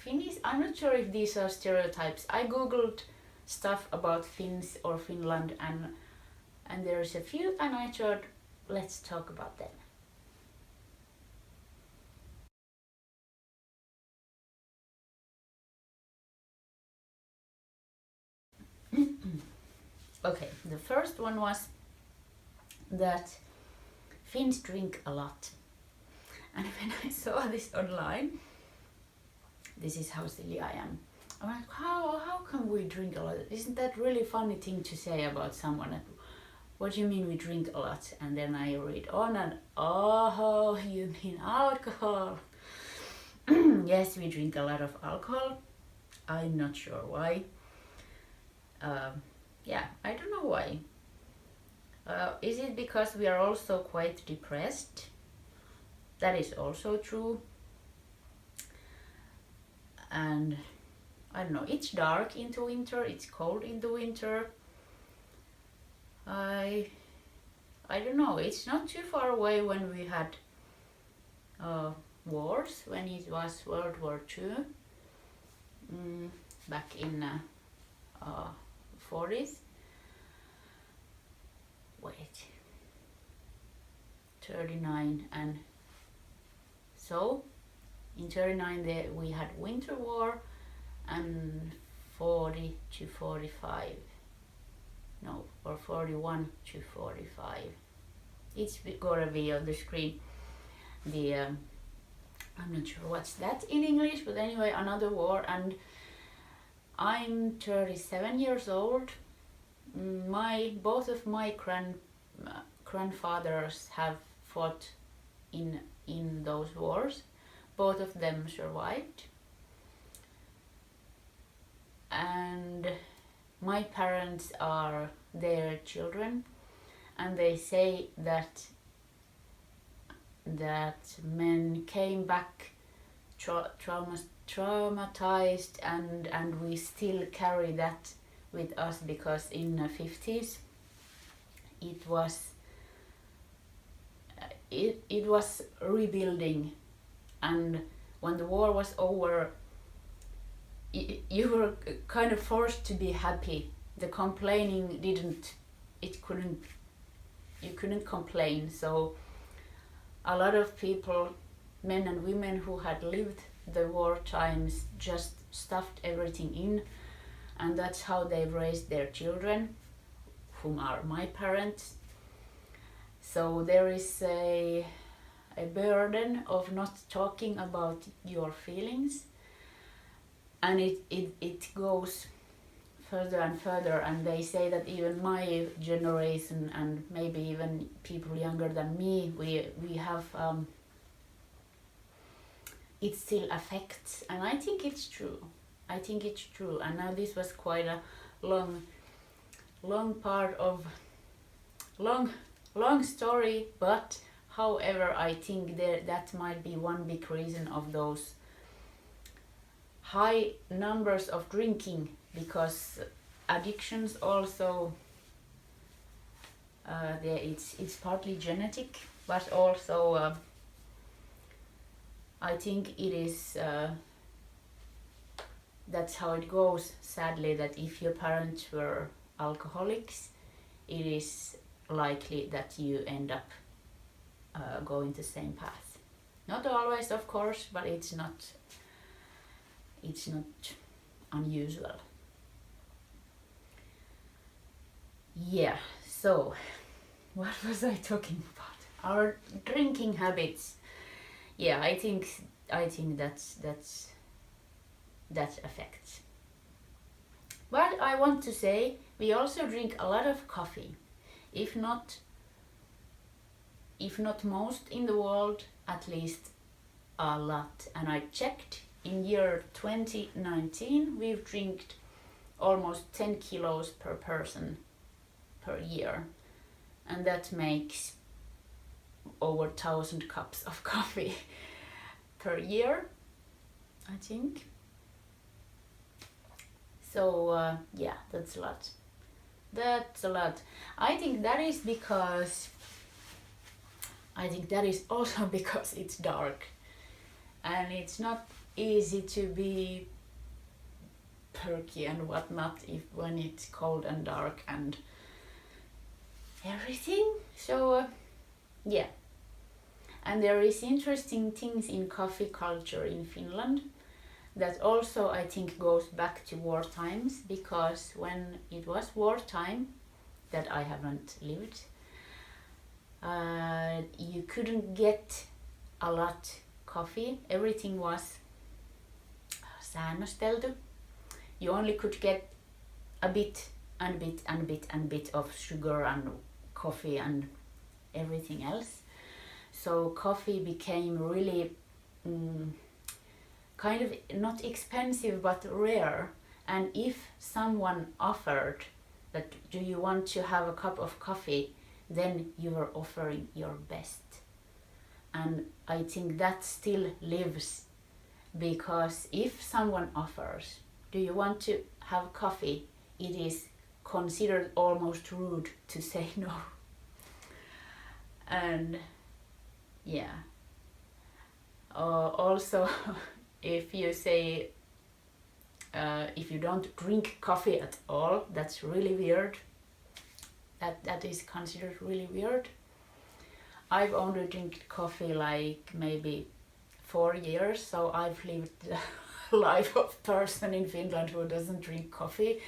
Finnish, I'm not sure if these are stereotypes. I googled stuff about Finns or Finland, and there's a few, and I thought let's talk about them. Okay, the first one was that Finns drink a lot. And when I saw this online, this is how silly I am. I'm like, how can we drink a lot? Isn't that really funny thing to say about someone? What do you mean we drink a lot? And then I read on and, oh, you mean alcohol? Yes, we drink a lot of alcohol. I'm not sure why. Yeah, I don't know why. Is it because we are also quite depressed? That is also true. And I don't know, it's dark into winter, it's cold in the winter. I don't know, it's not too far away when we had wars, when it was World War II, back in 40s. Wait, 39, and so in 39 we had winter war, and 40 to 45, no, or 41 to 45. It's gonna be on the screen. The I'm not sure what's that in English, but anyway, another war, and I'm 37 years old. Both of my grandfathers have fought in those wars. Both of them survived. And my parents are their children, and they say that men came back traumatized, and we still carry that with us, because in the 50s it was rebuilding, and when the war was over, you were kind of forced to be happy. The complaining you couldn't complain. So a lot of people, men and women who had lived the war times, just stuffed everything in, and that's how they raised their children, whom are my parents. So there is a burden of not talking about your feelings, and it goes further and further, and they say that even my generation, and maybe even people younger than me, we have it still affects, and I think it's true. And now this was quite a long part of long story, but however, I think that might be one big reason of those high numbers of drinking, because addictions also, it's partly genetic, but also I think it is that's how it goes, sadly, that if your parents were alcoholics, it is likely that you end up going the same path. Not always, of course, but it's not unusual. Yeah, so what was I talking about? Our drinking habits. Yeah, I think that affects. But I want to say, we also drink a lot of coffee. If not most in the world, at least a lot. And I checked, in year 2019 we've drank almost 10 kilos per person per year, and that makes over 1,000 cups of coffee per year, I think. So yeah, that's a lot. I think that is also because it's dark, and it's not easy to be perky and whatnot when it's cold and dark and everything. So yeah, and there is interesting things in coffee culture in Finland that also I think goes back to war times, because when it was wartime that I haven't lived, you couldn't get a lot coffee. Everything was säännöstelty. You only could get a bit of sugar and coffee and everything else. So coffee became really kind of not expensive but rare. And if someone offered that, do you want to have a cup of coffee, then you were offering your best. And I think that still lives, because if someone offers, do you want to have coffee, it is considered almost rude to say no. And yeah, also if you say if you don't drink coffee at all, that's really weird. That is considered really weird. I've only drank coffee like maybe 4 years, so I've lived the life of person in Finland who doesn't drink coffee,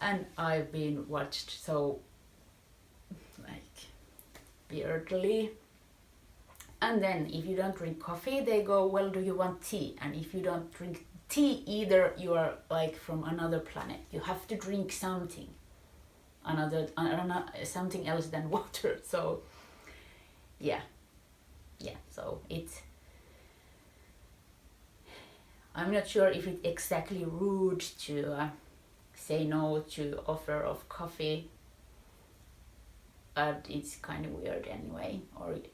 and I've been watched so like weirdly. And then if you don't drink coffee, they go, well, do you want tea? And if you don't drink tea either, you are like from another planet. You have to drink something, something else than water. So yeah, so I'm not sure if it's exactly rude to say no to offer of coffee, but it's kind of weird anyway.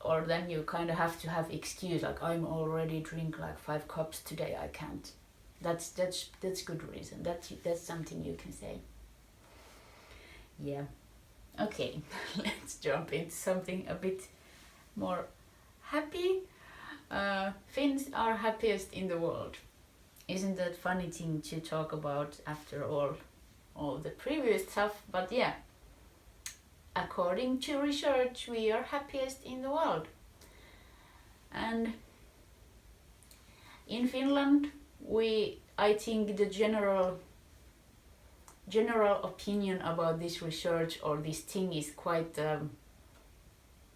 Or then you kind of have to have excuse, like I'm already drink like 5 cups today, I can't. That's good reason. That's something you can say. Yeah. Okay, let's jump into something a bit more happy. Finns are happiest in the world. Isn't that funny thing to talk about after all the previous stuff? But yeah, according to research, we are happiest in the world. And in Finland, I think the general opinion about this research or this thing is quite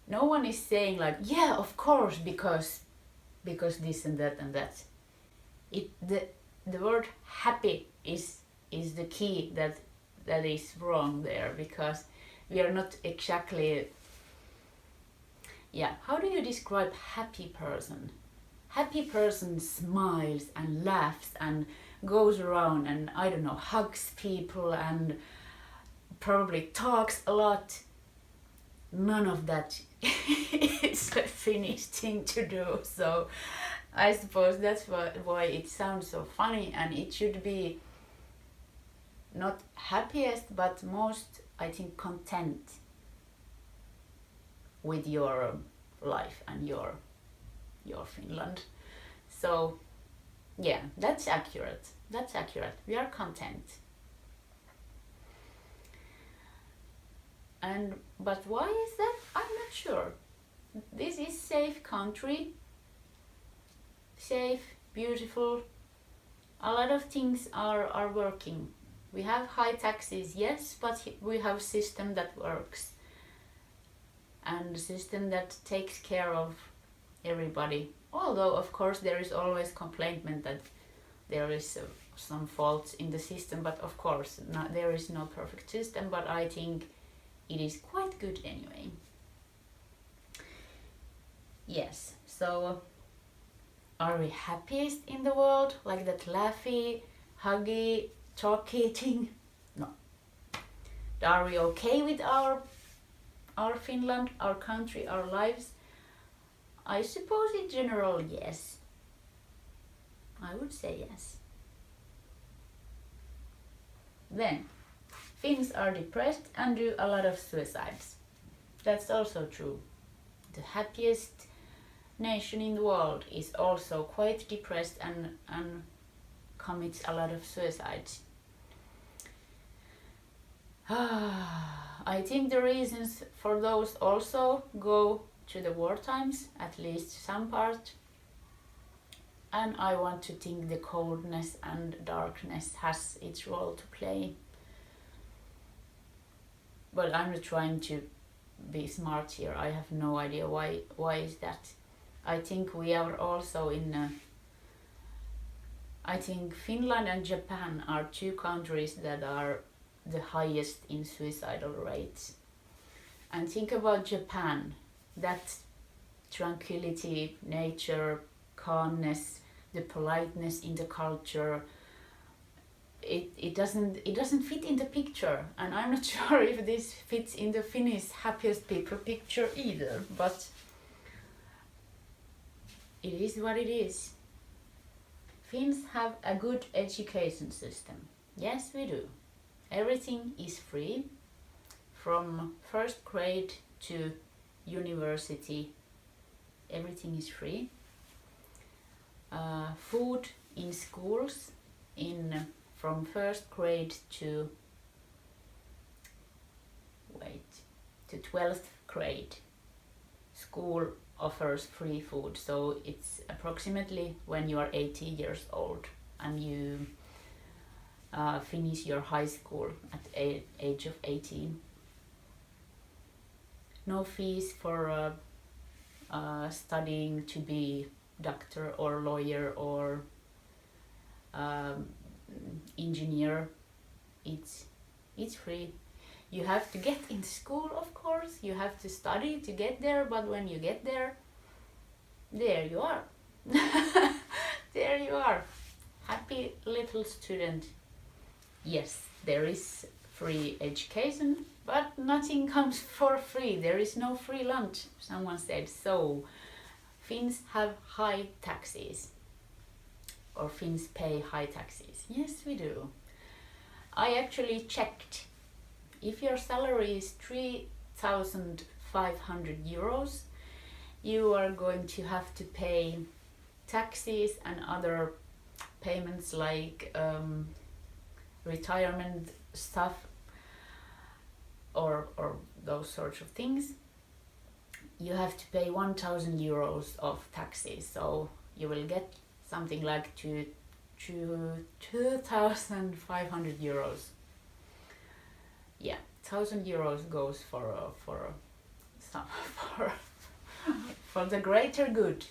no one is saying like, yeah, of course, because this and that and that. The word happy is the key that is wrong there, because we are not exactly, yeah, how do you describe happy person? Happy person smiles and laughs and goes around and, I don't know, hugs people and probably talks a lot. None of that is a Finnish thing to do. So I suppose that's why it sounds so funny, and it should be not happiest, but most, I think, content with your life and your Finland. So yeah, that's accurate. We are content. But why is that? I'm not sure. This is safe country. Safe, beautiful. A lot of things are working. We have high taxes, yes, but we have a system that works. And a system that takes care of everybody. Although, of course, there is always complaint that there is some faults in the system, but of course, there is no perfect system, but I think it is quite good anyway. Yes, so are we happiest in the world? Like that laughy, huggy, talky thing? No. Are we okay with our Finland, our country, our lives? I suppose in general, yes. I would say yes. Then, Finns are depressed and do a lot of suicides. That's also true. The happiest nation in the world is also quite depressed and commits a lot of suicides. I think the reasons for those also go to the war times, at least some part. And I want to think the coldness and darkness has its role to play. But I'm not trying to be smart here. I have no idea why is that. I think we are also I think Finland and Japan are two countries that are the highest in suicidal rates. And think about Japan, that tranquility, nature, calmness, the politeness in the culture, it doesn't fit in the picture, and I'm not sure if this fits in the Finnish happiest people picture either, but it is what it is. Finns have a good education system. Yes, we do. Everything is free, from first grade to university. Everything is free. Food in schools from first grade to 12th grade. School offers free food, so it's approximately when you are 18 years old and you finish your high school at age of 18. No fees for studying to be doctor or lawyer or engineer. It's free. You have to get in school, of course. You have to study to get there, but when you get there you are. There you are. Happy little student. Yes, there is free education, but nothing comes for free. There is no free lunch, someone said. So Finns have high taxes, or Finns pay high taxes. Yes, we do. I actually checked. If your salary is 3,500 euros, you are going to have to pay taxes and other payments like retirement stuff or those sorts of things. You have to pay 1,000 euros of taxes, so you will get something like 2,500 euros. Yeah, 1,000 euros goes for the greater good.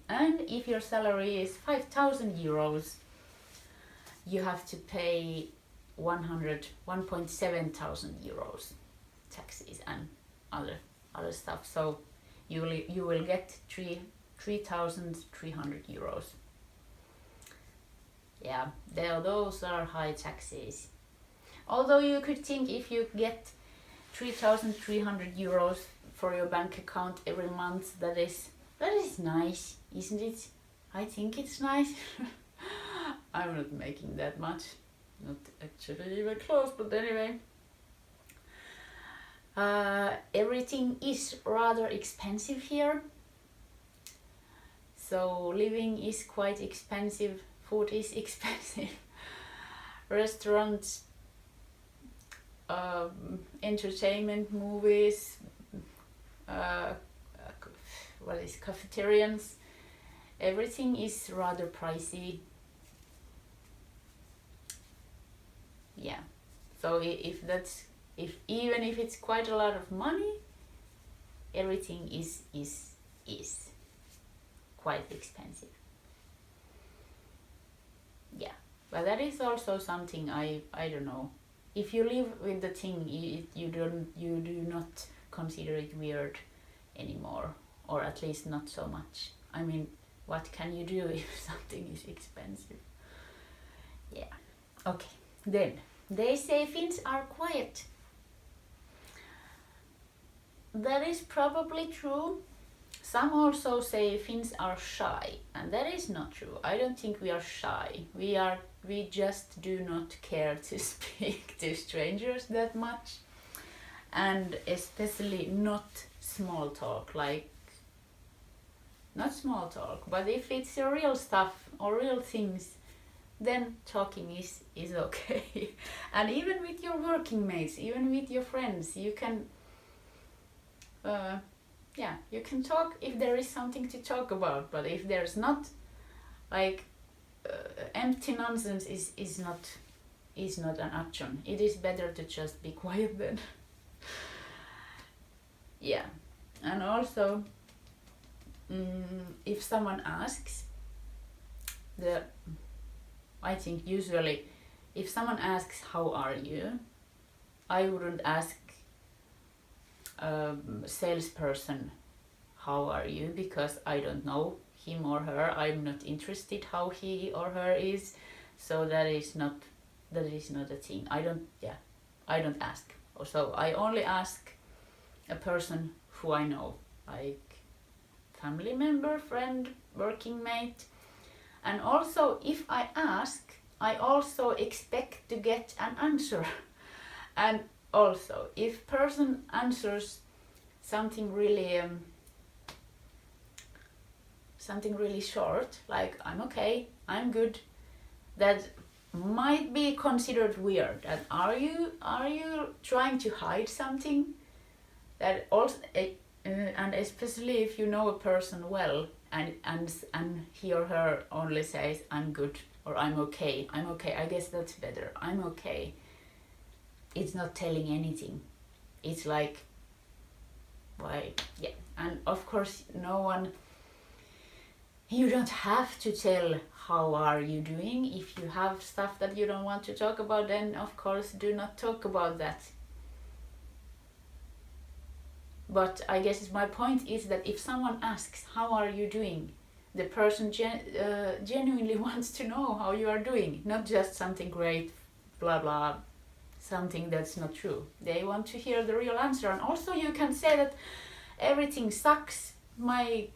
And if your salary is 5,000 euros, you have to pay 1.7 thousand euros taxes and other stuff. So you will get 3,300 euros. Yeah, those are high taxes. Although you could think if you get 3,300 euros for your bank account every month, that is nice, isn't it? I think it's nice. I'm not making that much, not actually even close, but anyway. Everything is rather expensive here. So living is quite expensive, food is expensive, restaurants, entertainment, movies, cafeterians, everything is rather pricey. Yeah, so even if it's quite a lot of money, everything is quite expensive. Yeah, but that is also something I don't know. If you live with the thing, you do not consider it weird anymore, or at least not so much. I mean, what can you do if something is expensive? Yeah. Okay. Then they say Finns are quiet. That is probably true. Some also say Finns are shy, and that is not true. I don't think we are shy. We just do not care to speak to strangers that much, and especially not small talk, like small talk. But if it's a real stuff or real things, then talking is okay. And even with your working mates, even with your friends, you can you can talk if there is something to talk about. But if there's not, like empty nonsense is not an option. It is better to just be quiet then. Yeah. And also, if someone asks, I think usually if someone asks how are you, I wouldn't ask a salesperson how are you, because I don't know him or her. I'm not interested how he or her is, so that is not a thing. I don't ask. So I only ask a person who I know, like family member, friend, working mate. And also, if I ask, I also expect to get an answer. And also, if person answers something really short, like I'm okay, I'm good, that might be considered weird. And are you trying to hide something? That also, and especially if you know a person well, and he or her only says I'm good or I'm okay. I guess that's better. I'm okay. It's not telling anything. It's like, why? Yeah. And of course, you don't have to tell how are you doing. If you have stuff that you don't want to talk about, then of course do not talk about that. But I guess my point is that if someone asks how are you doing, the person genuinely wants to know how you are doing, not just something great, blah blah, something that's not true. They want to hear the real answer. And also you can say that everything sucks. My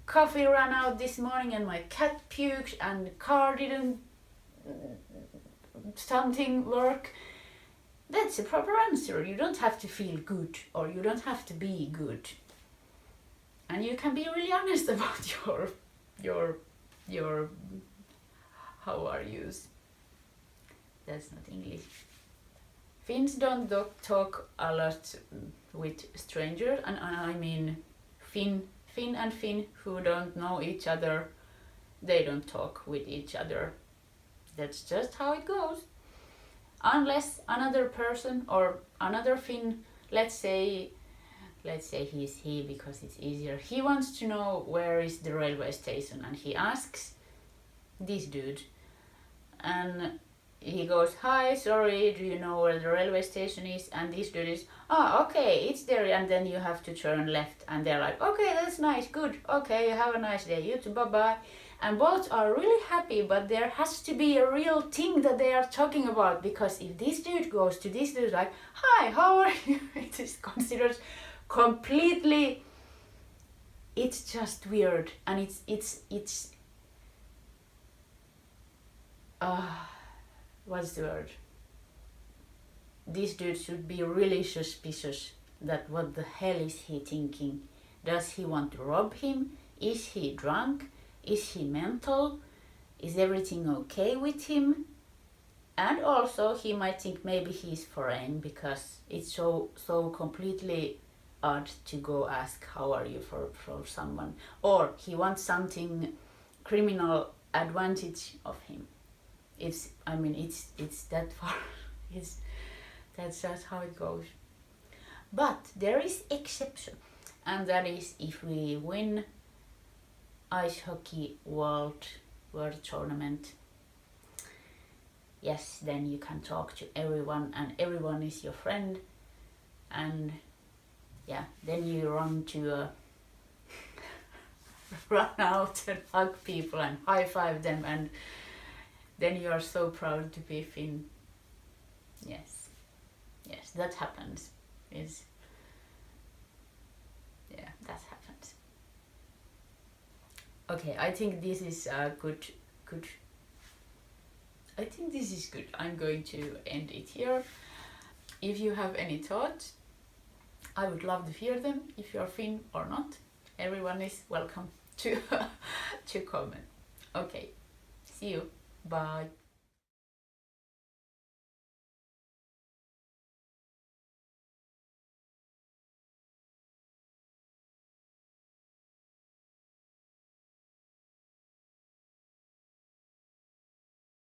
coffee ran out this morning and my cat puked and the car didn't something work. That's a proper answer. You don't have to feel good or you don't have to be good. And you can be really honest about your how are yous. That's not English. Finns don't talk a lot with strangers, and I mean Finn and Finn who don't know each other, they don't talk with each other. That's just how it goes. Unless another person or another Finn, let's say he's he because it's easier. He wants to know where is the railway station and he asks this dude, and he goes, hi, sorry, do you know where the railway station is? And this dude is, okay, it's there. And then you have to turn left, and they're like, okay, that's nice, good, okay, have a nice day, you too, bye bye. And both are really happy, but there has to be a real thing that they are talking about, because if this dude goes to this dude like, hi, how are you? It is considered completely, it's just weird. And it's what's the word? This dude should be really suspicious that what the hell is he thinking? Does he want to rob him? Is he drunk? Is he mental? Is everything okay with him? And also he might think maybe he's foreign, because it's so completely odd to go ask how are you for someone, or he wants something criminal advantage of him. It's that far. That's just how it goes. But there is exception, and that is if we win ice hockey world tournament. Yes, then you can talk to everyone and everyone is your friend, and yeah, then you run out and hug people and high five them, and then you are so proud to be Finn. Yes, that happens. That happens. Okay, I think this is good. I think this is good. I'm going to end it here. If you have any thoughts, I would love to hear them. If you're Finn or not, everyone is welcome. to comment. Okay, see you. Bye.